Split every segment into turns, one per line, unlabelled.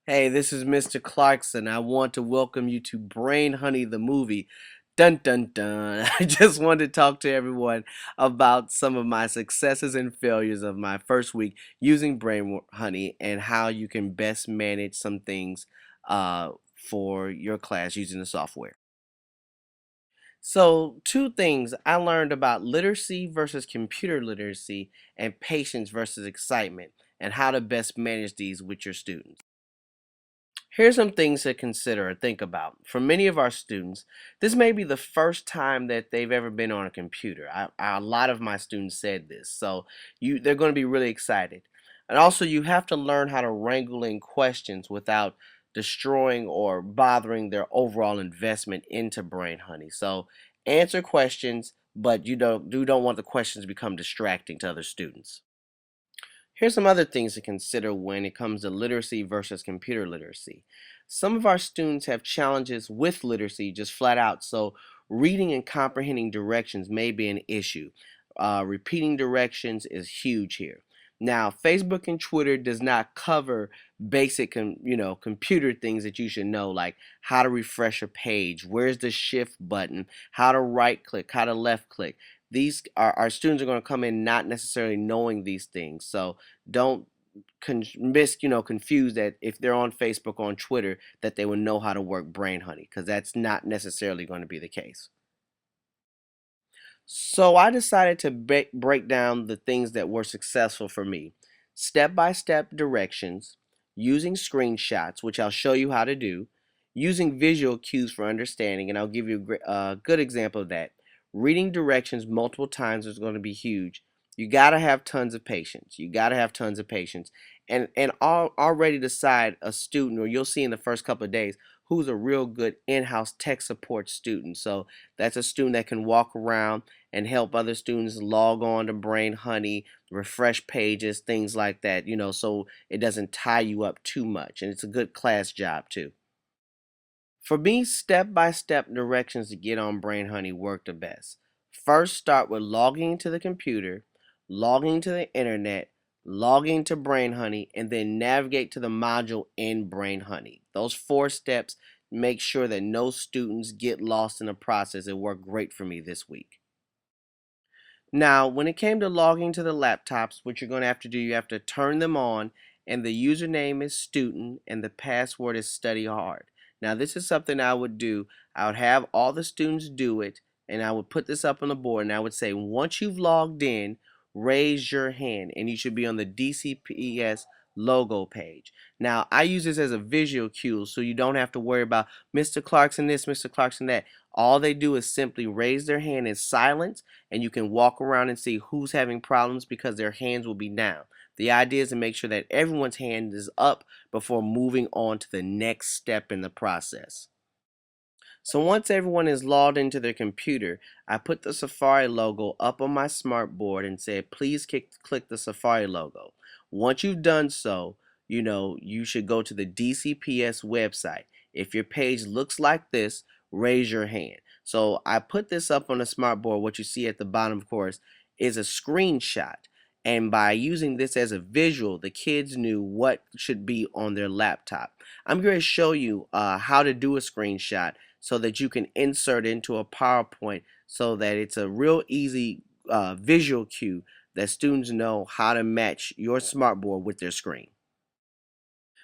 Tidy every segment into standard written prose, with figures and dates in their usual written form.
Hey, this is Mr. Clarkson. I want to welcome you to Brain Honey the movie. Dun dun dun. I just wanted to talk to everyone about some of my successes and failures of my first week using Brain Honey and how you can best manage some things for your class using the software. So, two things I learned about literacy versus computer literacy and patience versus excitement and how to best manage these with your students. Here's some things to consider or think about. For many of our students, this may be the first time that they've ever been on a computer. A lot of my students said this, so they're going to be really excited. And also, you have to learn how to wrangle in questions without destroying or bothering their overall investment into Brain Honey. So, answer questions, but you don't want the questions to become distracting to other students. Here's some other things to consider when it comes to literacy versus computer literacy. Some of our students have challenges with literacy just flat out, so reading and comprehending directions may be an issue. Repeating directions is huge here. Now, Facebook and Twitter does not cover basic, computer things that you should know, like how to refresh a page, where's the shift button, how to right click, how to left click. These are our students are going to come in not necessarily knowing these things, so don't confuse that if they're on Facebook or on Twitter that they will know how to work Brain Honey, because that's not necessarily going to be the case. So I decided to break down the things that were successful for me. Step by step directions, using screenshots, which I'll show you how to do, using visual cues for understanding, and I'll give you a good example of that. Reading directions multiple times is going to be huge. You got to have tons of patience. You got to have tons of patience. And already decide a student, or you'll see in the first couple of days, who's a real good in-house tech support student. So that's a student that can walk around and help other students log on to Brain Honey, refresh pages, things like that, so it doesn't tie you up too much. And it's a good class job too. For me, step-by-step directions to get on Brain Honey work the best. First, start with logging into the computer, logging to the internet, logging to Brain Honey, and then navigate to the module in Brain Honey. Those 4 steps make sure that no students get lost in the process. It worked great for me this week. Now, when it came to logging to the laptops, what you're going to have to do, you have to turn them on, and the username is student, and the password is study hard. Now, this is something I would do. I would have all the students do it, and I would put this up on the board, and I would say, once you've logged in, raise your hand, and you should be on the DCPS logo page. Now, I use this as a visual cue, so you don't have to worry about Mr. Clarkson this, Mr. Clarkson that. All they do is simply raise their hand in silence, and you can walk around and see who's having problems because their hands will be down. The idea is to make sure that everyone's hand is up before moving on to the next step in the process. So once everyone is logged into their computer, I put the Safari logo up on my smart board and said, please click the Safari logo. Once you've done so, you should go to the DCPS website. If your page looks like this, raise your hand. So I put this up on the smart board. What you see at the bottom, of course, is a screenshot. And by using this as a visual, the kids knew what should be on their laptop. I'm going to show you how to do a screenshot so that you can insert into a PowerPoint so that it's a real easy visual cue that students know how to match your smartboard with their screen.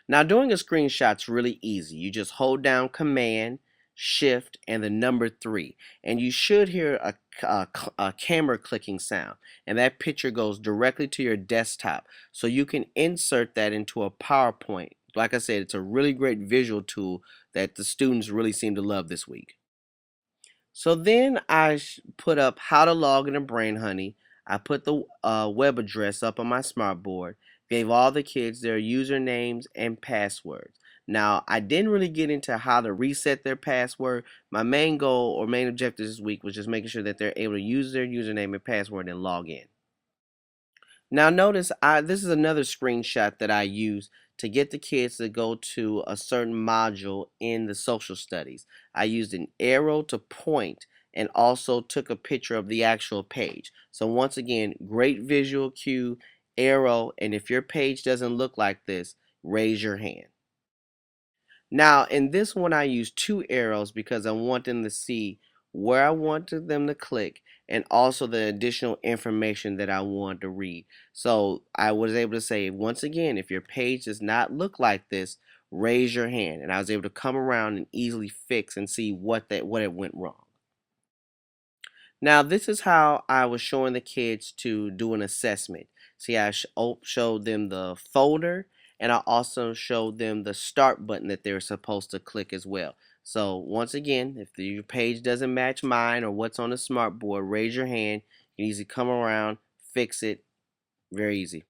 Now doing a screenshot's really easy. You just hold down Command, Shift, and the number 3, and you should hear a camera clicking sound, and that picture goes directly to your desktop, so you can insert that into a PowerPoint. Like I said, it's a really great visual tool that the students really seem to love this week. So then I put up how to log into Brain Honey. I put the web address up on my smart board, gave all the kids their usernames and passwords. Now, I didn't really get into how to reset their password. My main goal or main objective this week was just making sure that they're able to use their username and password and log in. Now notice this is another screenshot that I use to get the kids to go to a certain module in the social studies. I used an arrow to point and also took a picture of the actual page. So once again, great visual cue, arrow, and if your page doesn't look like this, raise your hand. Now, in this one, I use two arrows because I want them to see where I wanted them to click and also the additional information that I want to read. So I was able to say, once again, if your page does not look like this, raise your hand. And I was able to come around and easily fix and see what it went wrong. Now, this is how I was showing the kids to do an assessment. See, showed them the folder, and I also showed them the start button that they're supposed to click as well. So once again, if your page doesn't match mine or what's on the smart board, raise your hand. You can easily come around, fix it, very easy.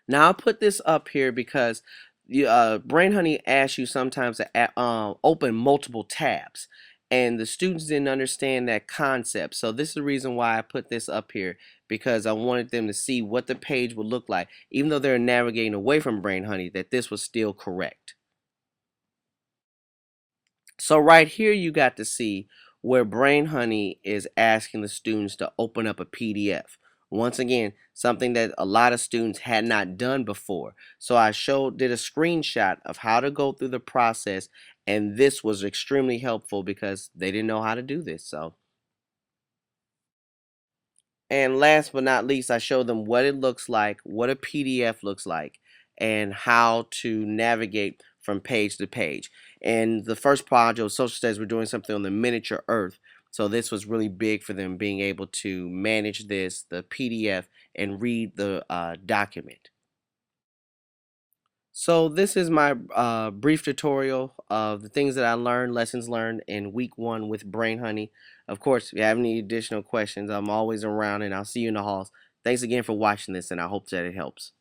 Now I put this up here because Brain Honey asks you sometimes to open multiple tabs, and the students didn't understand that concept. So this is the reason why I put this up here, because I wanted them to see what the page would look like, even though they're navigating away from Brain Honey, that this was still correct. So right here you got to see where Brain Honey is asking the students to open up a PDF. Once again, something that a lot of students had not done before. So I did a screenshot of how to go through the process, and this was extremely helpful because they didn't know how to do this. And last but not least, I show them what it looks like, what a PDF looks like, and how to navigate from page to page. And the first project of social studies, we're doing something on the miniature Earth. So this was really big for them, being able to manage this, the PDF, and read the document. So this is my brief tutorial of the things that I learned, lessons learned in week 1 with Brain Honey. Of course, if you have any additional questions, I'm always around, and I'll see you in the halls. Thanks again for watching this, and I hope that it helps.